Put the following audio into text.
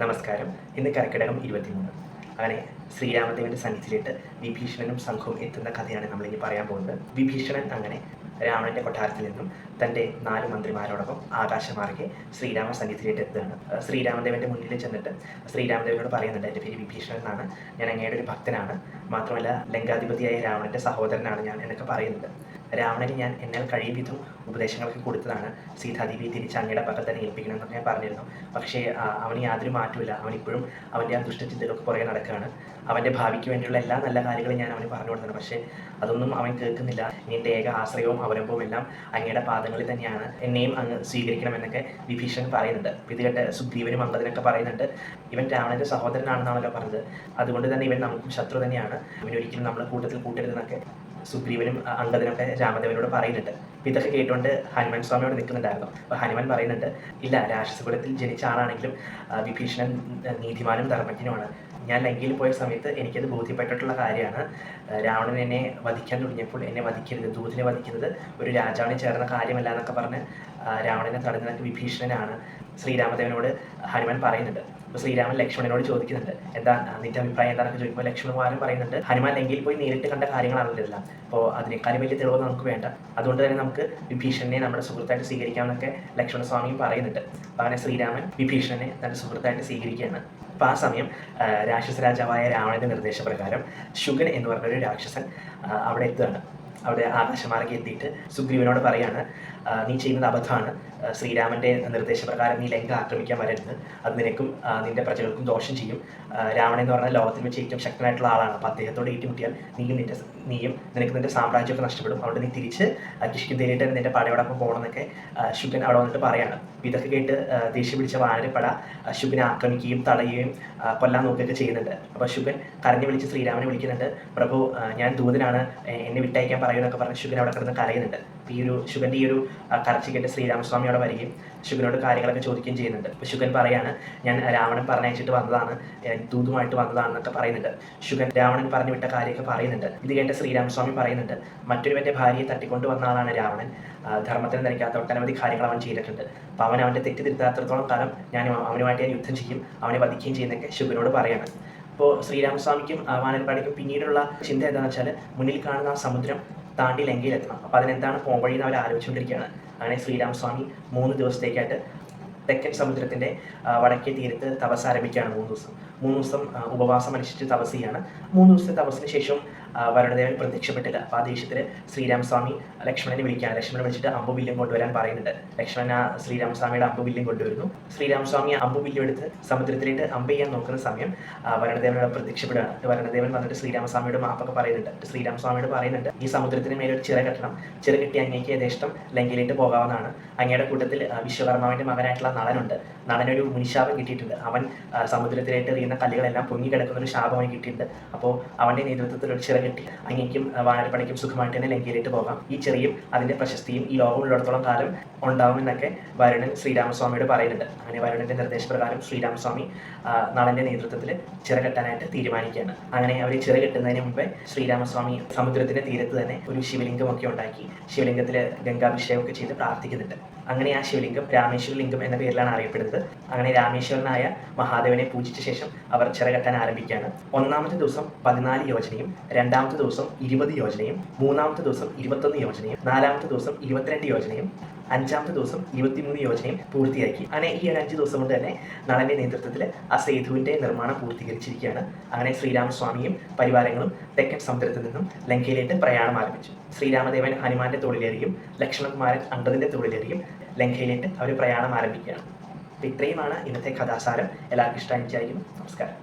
നമസ്കാരം. ഇന്ന് കർക്കിടകം 23. അങ്ങനെ ശ്രീരാമദേവന്റെ സന്നിധിയിലിട്ട് വിഭീഷണനും സംഘവും എത്തുന്ന കഥയാണ് നമ്മളിനി പറയാൻ പോകുന്നത്. വിഭീഷണൻ അങ്ങനെ രാവണന്റെ കൊട്ടാരത്തിൽ നിന്നും തൻ്റെ 4 മന്ത്രിമാരോടൊപ്പം ആകാശമാർഗെ ശ്രീരാമ സന്നിധിയിലേക്ക് എത്തുകയാണ്. ശ്രീരാമദേവന്റെ മുന്നിൽ ചെന്നിട്ട് ശ്രീരാമദേവനോട് പറയുന്നുണ്ട്, എൻ്റെ പേര് വിഭീഷണൻ എന്നാണ്, ഞാൻ അങ്ങയുടെ ഒരു ഭക്തനാണ്, മാത്രമല്ല ലങ്കാധിപതിയായ രാവണന്റെ സഹോദരനാണ് ഞാൻ എന്നൊക്കെ പറയുന്നുണ്ട്. രാവണന് ഞാൻ എന്നാൽ കഴിയും വിധം ഉപദേശങ്ങളൊക്കെ കൊടുത്തതാണ്, സീതാദേവിയെ തിരിച്ച് അങ്ങയുടെ പകൽ തന്നെ ഏൽപ്പിക്കണമെന്നൊക്കെ ഞാൻ പറഞ്ഞിരുന്നു. പക്ഷേ അവന് യാതൊരു മാറ്റമില്ല. അവനിപ്പോഴും അവൻ്റെ ആ ദുഷ്ടചിന്തകൾക്ക് പുറകെ നടക്കുകയാണ്. അവൻ്റെ ഭാവിക്ക് വേണ്ടിയുള്ള എല്ലാ നല്ല കാര്യങ്ങളും ഞാൻ അവന് പറഞ്ഞു കൊടുത്തത്, പക്ഷേ അതൊന്നും അവൻ കേൾക്കുന്നില്ല. എൻ്റെ ഏക ആശ്രയവും അവലംബവും എല്ലാം അങ്ങയുടെ പാദങ്ങളിൽ തന്നെയാണ്, എന്നെയും അങ്ങ് സ്വീകരിക്കണമെന്നൊക്കെ വിഭീഷണൻ പറയുന്നുണ്ട്. ഇത് കേട്ട് സുഗ്രീവനും അംഗദനൊക്കെ പറയുന്നുണ്ട്, ഇവൻ രാവണന്റെ സഹോദരനാണെന്നാണല്ലോ പറഞ്ഞത്, അതുകൊണ്ട് തന്നെ ഇവൻ നമുക്കും ശത്രു തന്നെയാണ്, ഇവനൊരിക്കലും നമ്മളെ കൂട്ടത്തിൽ കൂട്ടരുതെന്നൊക്കെ സുഗ്രീവനും അംഗദനൊക്കെ രാമദേവനോട് പറയുന്നുണ്ട്. ഇതൊക്കെ കേട്ടുകൊണ്ട് ഹനുമാൻ സ്വാമിയോട് നിൽക്കുന്നുണ്ടായിരുന്നു. അപ്പോൾ ഹനുമാൻ പറയുന്നുണ്ട്, ഇല്ല, രാക്ഷസകുലത്തിൽ ജനിച്ച ആളാണെങ്കിലും വിഭീഷണൻ നീതിമാനും ധർമ്മജ്ഞനുമാണ്. ഞാൻ ലങ്കയിൽ പോയ സമയത്ത് എനിക്കത് ബോധ്യപ്പെട്ടിട്ടുള്ള കാര്യമാണ്. രാവണൻ എന്നെ വധിക്കാൻ തുടങ്ങിയപ്പോൾ എന്നെ വധിക്കരുത്, ദൂതനെ വധിക്കുന്നത് ഒരു രാജാവിന് ചേർന്ന കാര്യമല്ല എന്നൊക്കെ പറഞ്ഞ് രാവണനെ തടഞ്ഞതൊക്കെ വിഭീഷണനാണ് ശ്രീരാമദേവനോട് ഹനുമാൻ പറയുന്നുണ്ട്. അപ്പോൾ ശ്രീരാമൻ ലക്ഷ്മണനോട് ചോദിക്കുന്നുണ്ട്, എന്താ നിന്റെ അഭിപ്രായം എന്താണെന്നൊക്കെ ചോദിക്കുമ്പോൾ ലക്ഷ്മണകുമാരൻ പറയുന്നുണ്ട്, ഹനുമാൻ ലങ്കയിൽ പോയി നേരിട്ട് കണ്ട കാര്യങ്ങളാണല്ലോ എല്ലാം, അപ്പോൾ അതിനേക്കാളും വലിയ തെളിവ് നമുക്ക് വേണ്ട, അതുകൊണ്ട് തന്നെ നമുക്ക് വിഭീഷണനെ നമ്മുടെ സുഹൃത്തായിട്ട് സ്വീകരിക്കാമെന്നൊക്കെ ലക്ഷ്മണസ്വാമിയും പറയുന്നുണ്ട്. അപ്പോൾ അങ്ങനെ ശ്രീരാമൻ വിഭീഷണനെ തൻ്റെ സുഹൃത്തായിട്ട് സ്വീകരിക്കുകയാണ്. അപ്പോൾ ആ സമയം രാക്ഷസ രാജാവായ രാവണന്റെ നിർദ്ദേശപ്രകാരം ശുഗൻ എന്ന് പറഞ്ഞൊരു രാക്ഷസൻ അവിടെ എത്തുകയാണ്. അവിടെ ആകാശമാർഗെ എത്തിയിട്ട് സുഗ്രീവനോട് പറയാണ്, നീ ചെയ്യുന്നത് അബദ്ധമാണ്, ശ്രീരാമൻ്റെ നിർദ്ദേശപ്രകാരം നീ ലങ്ക ആക്രമിക്കാൻ വരരുത്, അത് നിനക്കും നിന്റെ പ്രജകൾക്കും ദോഷം ചെയ്യും. രാവണൻ എന്ന് പറഞ്ഞാൽ ലോകത്തിൽ വെച്ച് ഏറ്റവും ശക്തനായിട്ടുള്ള ആളാണ്, അപ്പോൾ അദ്ദേഹത്തോട് ഏറ്റുമുട്ടിയാൽ നീയും നിനക്ക് നിന്റെ സാമ്രാജ്യമൊക്കെ നഷ്ടപ്പെടും, അവിടെ നീ തിരിച്ച് കിഷ്കിന്ധയിലേക്ക് നിന്റെ പടയോടൊപ്പം പോകണമെന്നൊക്കെ ശുഗൻ അവിടെ വന്നിട്ട് പറയാണ്. ഇതൊക്കെ കേട്ട് ദേഷ്യം പിടിച്ച വാനരപ്പട ശുഗനെ ആക്രമിക്കുകയും തടയുകയും കൊല്ലാൻ നോക്കുകയൊക്കെ ചെയ്യുന്നുണ്ട്. അപ്പോൾ ശുഗൻ കരഞ്ഞു വിളിച്ച് ശ്രീരാമനെ വിളിക്കുന്നുണ്ട്, പ്രഭു ഞാൻ ദൂതനാണ്, എന്നെ വിട്ടയക്കാൻ പറയുമെന്നൊക്കെ പറഞ്ഞ് ശുഗൻ അവിടെ കിടന്ന് കരയുന്നുണ്ട്. ഈ ഒരു ശുഗൻ്റെ ഈ ഒരു കരച്ചിൽ കേട്ട് ശ്രീരാമസ്വാമി അവിടെ വരികയും ശുഗനോട് കാര്യങ്ങളൊക്കെ ചോദിക്കുകയും ചെയ്യുന്നുണ്ട്. അപ്പോൾ ശുഗൻ പറയാണ്, ഞാൻ രാവണൻ പറഞ്ഞയച്ചിട്ട് വന്നതാണ്, ദൂതുമായിട്ട് വന്നതാണെന്നൊക്കെ പറയുന്നുണ്ട്. ശുഗൻ രാവണൻ പറഞ്ഞു വിട്ട കാര്യമൊക്കെ പറയുന്നുണ്ട്. ഇത് കേട്ട ശ്രീരാമസ്വാമി പറയുന്നുണ്ട്, മറ്റൊരുവൻ്റെ ഭാര്യയെ തട്ടിക്കൊണ്ട് വന്ന ആളാണ് രാവണൻ, ധർമ്മത്തിന് നിരക്കാത്ത ഒട്ടനവധി കാര്യങ്ങൾ അവൻ ചെയ്തിട്ടുണ്ട്, അപ്പോൾ അവൻ്റെ തെറ്റ് തിരുത്താത്രത്തോളം കാലം അവനുമായിട്ട് ഞാൻ യുദ്ധം ചെയ്യും, അവനെ വധിക്കുകയും ചെയ്യുന്നതൊക്കെ ശുഗനോട് പറയാണ്. അപ്പോൾ ശ്രീരാമസ്വാമിക്കും വാനരപ്പാടിക്കും പിന്നീടുള്ള ചിന്ത എന്താണെന്ന് വെച്ചാൽ, മുന്നിൽ കാണുന്ന ആ സമുദ്രം താണ്ടി ലങ്കയിലെത്തണം, അപ്പോൾ അതിനെന്താണ് പോംവഴി എന്ന് അവർ ആലോചിച്ചുകൊണ്ടിരിക്കുകയാണ്. അങ്ങനെ ശ്രീരാമസ്വാമി 3 ദിവസത്തേക്കായിട്ട് തെക്കൻ സമുദ്രത്തിൻ്റെ വടക്കേ തീരത്ത് തപസ് ആരംഭിക്കുകയാണ്. 3 ദിവസം ഉപവാസം അനുഷ്ഠിച്ച് തപസ് ചെയ്യാണ്. 3 ദിവസത്തെ തപസ്സിന് ശേഷം വരുണദേവൻ പ്രത്യക്ഷപ്പെട്ടില്ല. അപ്പോൾ ആ ദേഷ്യത്തിൽ ശ്രീരാമസ്വാമി ലക്ഷ്മണനെ വിളിക്കുകയാണ്. ലക്ഷ്മണനെ വിളിച്ചിട്ട് അമ്പുവില്യം കൊണ്ടുവരാൻ പറയുന്നുണ്ട്. ലക്ഷ്മണൻ ശ്രീരാമസ്വാമിയുടെ അമ്പുവില്യം കൊണ്ടുവരുന്നു. ശ്രീരാമസ്വാമി അമ്പുവില്യം എടുത്ത് സമുദ്രത്തിലേക്ക് അമ്പ് ചെയ്യാൻ നോക്കുന്ന സമയം വരുണദേവനോട് പ്രത്യക്ഷപ്പെടുകയാണ്. വരുണദേവൻ വന്നിട്ട് ശ്രീരാമസ്വാമിയുടെ മാപ്പൊക്കെ പറയുന്നുണ്ട്. ശ്രീരാമസ്വാമിയോട് പറയുന്നുണ്ട്, ഈ സമുദ്രത്തിന് മേലൊരു ചിറ കെട്ടണം, ചിറ കെട്ടി അങ്ങേക്ക് യഥേഷ്ടം ലങ്കയിലേക്ക് പോകാവുന്നതാണ്. അങ്ങയുടെ കൂട്ടത്തിൽ വിശ്വകർമാവിൻ്റെ മകനായിട്ടുള്ള നളനുണ്ട്. നളനൊരു മുനിശാപം കിട്ടിയിട്ടുണ്ട്. അവൻ സമുദ്രത്തിലേക്ക് എറിയുന്ന കല്ലുകളെല്ലാം പൊങ്ങിക്കിടക്കുന്ന ഒരു ശാപം അവന് കിട്ടിയിട്ടുണ്ട്. അപ്പോൾ അവൻ്റെ നേതൃത്വത്തിൽ ഒരു ചിറ കെട്ടി അങ്ങേക്കും വാനരപ്പടയ്ക്കും സുഖമായിട്ട് തന്നെ ലങ്കയിലേക്ക് പോകാം. ഈ ചെറിയും അതിൻ്റെ പ്രശസ്തിയും ഈ ലോകം ഉള്ളിടത്തോളം കാലം ഉണ്ടാവുമെന്നൊക്കെ വരുണൻ ശ്രീരാമസ്വാമിയോട് പറയുന്നുണ്ട്. അങ്ങനെ വരുണൻ്റെ നിർദ്ദേശപ്രകാരം ശ്രീരാമസ്വാമി നളൻ്റെ നേതൃത്വത്തിൽ ചിറ കെട്ടാനായിട്ട് തീരുമാനിക്കുകയാണ്. അങ്ങനെ അവർ ചിറ കെട്ടുന്നതിന് മുമ്പേ ശ്രീരാമസ്വാമി സമുദ്രത്തിൻ്റെ തീരത്ത് തന്നെ ഒരു ശിവലിംഗമൊക്കെ ഉണ്ടാക്കി ശിവലിംഗത്തിൽ ഗംഗാഭിഷേകമൊക്കെ ചെയ്ത് പ്രാർത്ഥിക്കുന്നുണ്ട്. അങ്ങനെ ആ ശിവലിംഗം രാമേശ്വര ലിംഗം എന്ന പേരിലാണ് അറിയപ്പെടുന്നത്. അങ്ങനെ രാമേശ്വരനായ മഹാദേവനെ പൂജിച്ച ശേഷം അവർ ചിറ കെട്ടാൻ ആരംഭിക്കുകയാണ്. 1-ാമത്തെ ദിവസം 14 യോജനയും, 2-ാമത്തെ ദിവസം 20 യോജനയും, 3-ാമത്തെ ദിവസം 21 യോജനയും, 4-ാമത്തെ ദിവസം 22 യോജനയും, 5-ാമത്തെ ദിവസം 23 യോജനയും പൂർത്തിയാക്കി. അങ്ങനെ ഈ 5 ദിവസം കൊണ്ട് തന്നെ നളന്റെ നേതൃത്വത്തിൽ ആ സേതുവിൻ്റെ നിർമ്മാണം പൂർത്തീകരിച്ചിരിക്കുകയാണ്. അങ്ങനെ ശ്രീരാമസ്വാമിയും പരിവാരങ്ങളും തെക്കൻ സമുദ്രത്തിൽ നിന്നും ലങ്കയിലേക്ക് പ്രയാണം ആരംഭിച്ചു. ശ്രീരാമദേവൻ ഹനുമാന്റെ തോളിലേറിയും ലക്ഷ്മണകുമാരൻ അംഗദന്റെ തോളിലേറിയും ലങ്കയിലേക്ക് അവർ പ്രയാണം ആരംഭിക്കുകയാണ്. ഇത്രയുമാണ് ഇന്നത്തെ കഥാസാരം. എല്ലാവർക്കും ഇഷ്ടമായി വിചാരിക്കുന്നു. നമസ്കാരം.